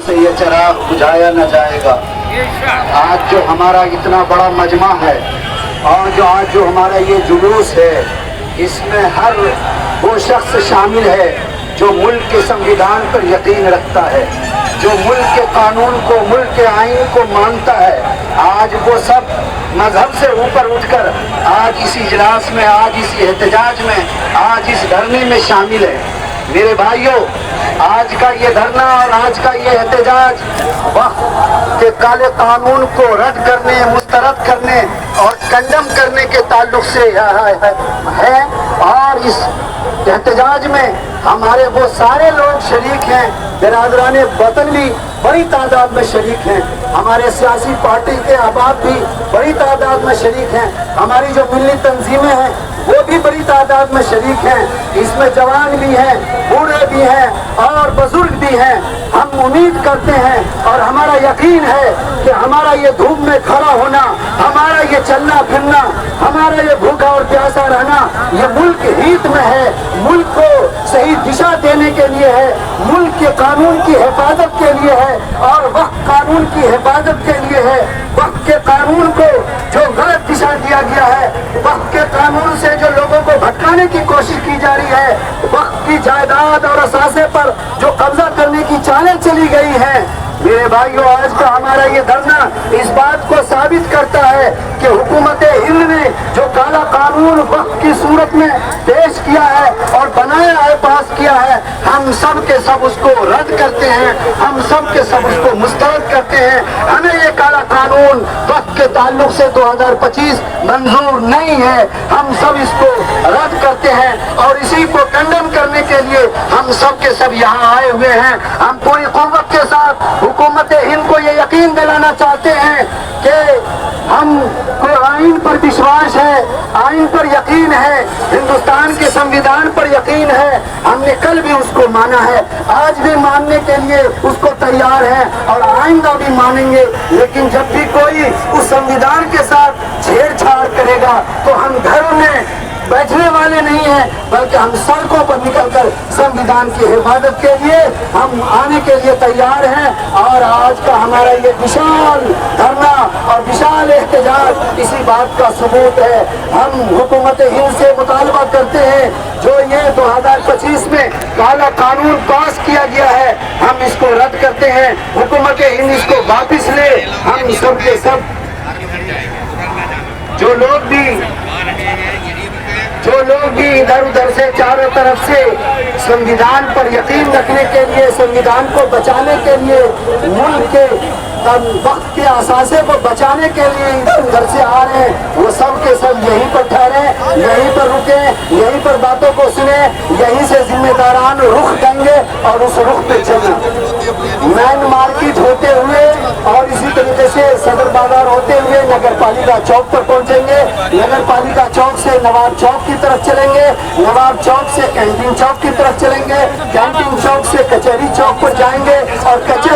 से ये चिराग बुझाया न जाएगा। आज जो हमारा इतना बड़ा मजमा है और जो आज जो हमारा ये जुलूस है, इसमें हर वो शख्स शामिल है जो मुल्क के संविधान पर यकीन रखता है, जो मुल्क के कानून को, मुल्क के आइन को मानता है। आज वो सब मजहब से ऊपर उठकर आज इस इजलास में, आज इस एहतजाज में, आज इस धरने में शामिल है। मेरे भाइयों, आज का ये धरना और आज का ये एहतजाज वक्त के काले कानून को रद्द करने, मुस्तरद करने और कंडम करने के ताल्लुक से है। और इस एहतजाज में हमारे वो सारे लोग शरीक हैं, बिरादरान वतन भी बड़ी तादाद में शरीक हैं, हमारे सियासी पार्टी के अहबाब भी बड़ी तादाद में शरीक हैं, हमारी जो मिली तंजीमें हैं वो भी बड़ी तादाद में शरीक हैं। इसमें जवान भी हैं, बूढ़े भी हैं और बुजुर्ग भी हैं। हम उम्मीद करते हैं और हमारा यकीन है कि हमारा ये धूप में खड़ा होना, हमारा ये चलना फिरना, हमारा ये भूखा और प्यासा रहना, ये मुल्क हित में है, मुल्क को सही दिशा देने के लिए है, मुल्क के कानून की हिफाजत के लिए है और वक्त कानून की हिफाजत के लिए है। वक्त के कानून को जो गलत दिशा दिया गया है, वक्त के कानून से जो लोगों को भटकाने की कोशिश की जा रही है, वक्त की जायदाद और असासे पर जो कब्जा करने की चालें चली गई हैं, मेरे भाइयों, आज का हमारा ये धरना इस बात को साबित करता है कि हुकूमत हिंद ने जो काला कानून वक्त की सूरत में पेश किया है और बनाया है, पास किया है, हम सब के सब उसको रद्द करते हैं, हम सब के सब उसको मुस्तरद करते हैं। हमें ये काला कानून वक्त के ताल्लुक से 2025 मंजूर नहीं है, हम सब इसको रद्द करते हैं और इसी को कंडम करने के लिए हम सब के सब यहाँ आए हुए हैं। हम पूरी कुव्वत के साथ हुकूमत हिंद को ये यकीन दिलाना चाहते हैं कि हमको आइन पर विश्वास है, आइन पर यकीन है, हिंदुस्तान के संविधान पर यकीन है। हमने कल भी उसको माना है, आज भी मानने के लिए उसको तैयार है और आइंदा भी मानेंगे। लेकिन जब भी कोई उस संविधान के साथ छेड़छाड़ करेगा तो हम घरों में बैठने वाले नहीं हैं, बल्कि हम सड़कों पर निकलकर संविधान की हिफाजत के लिए हम आने के लिए तैयार हैं। और आज का हमारा ये विशाल धरना और विशाल एहतजाज इसी बात का सबूत है। हम हुकूमत हिंद से मुतालबा करते हैं, जो ये 2025 में काला कानून पास किया गया है, हम इसको रद्द करते हैं। हुकूमत हिंद इसको वापिस ले। हम सब के सब जो लोग भी इधर उधर से चारों तरफ से संविधान पर यकीन रखने के लिए, संविधान को बचाने के लिए, मुल्क के वक्त के असासे को बचाने के लिए इधर उधर से आ रहे हैं, वो सब के सब यहीं पर ठहरे, यहीं पर रुके, यहीं पर बातों को सुने, यहीं से जिम्मेदारान रुख देंगे और उस रुख पे चलना। मैन मार्केट होते हुए और इसी तरीके से सदर बाजार होते हुए नगर पालिका चौक पर पहुंचेंगे, नगर पालिका चौक से नवाब चौक की तरफ चलेंगे, नवाब चौक से कैंटीन चौक की तरफ चलेंगे, कैंटीन चौक से कचहरी चौक पर जाएंगे और कचहरी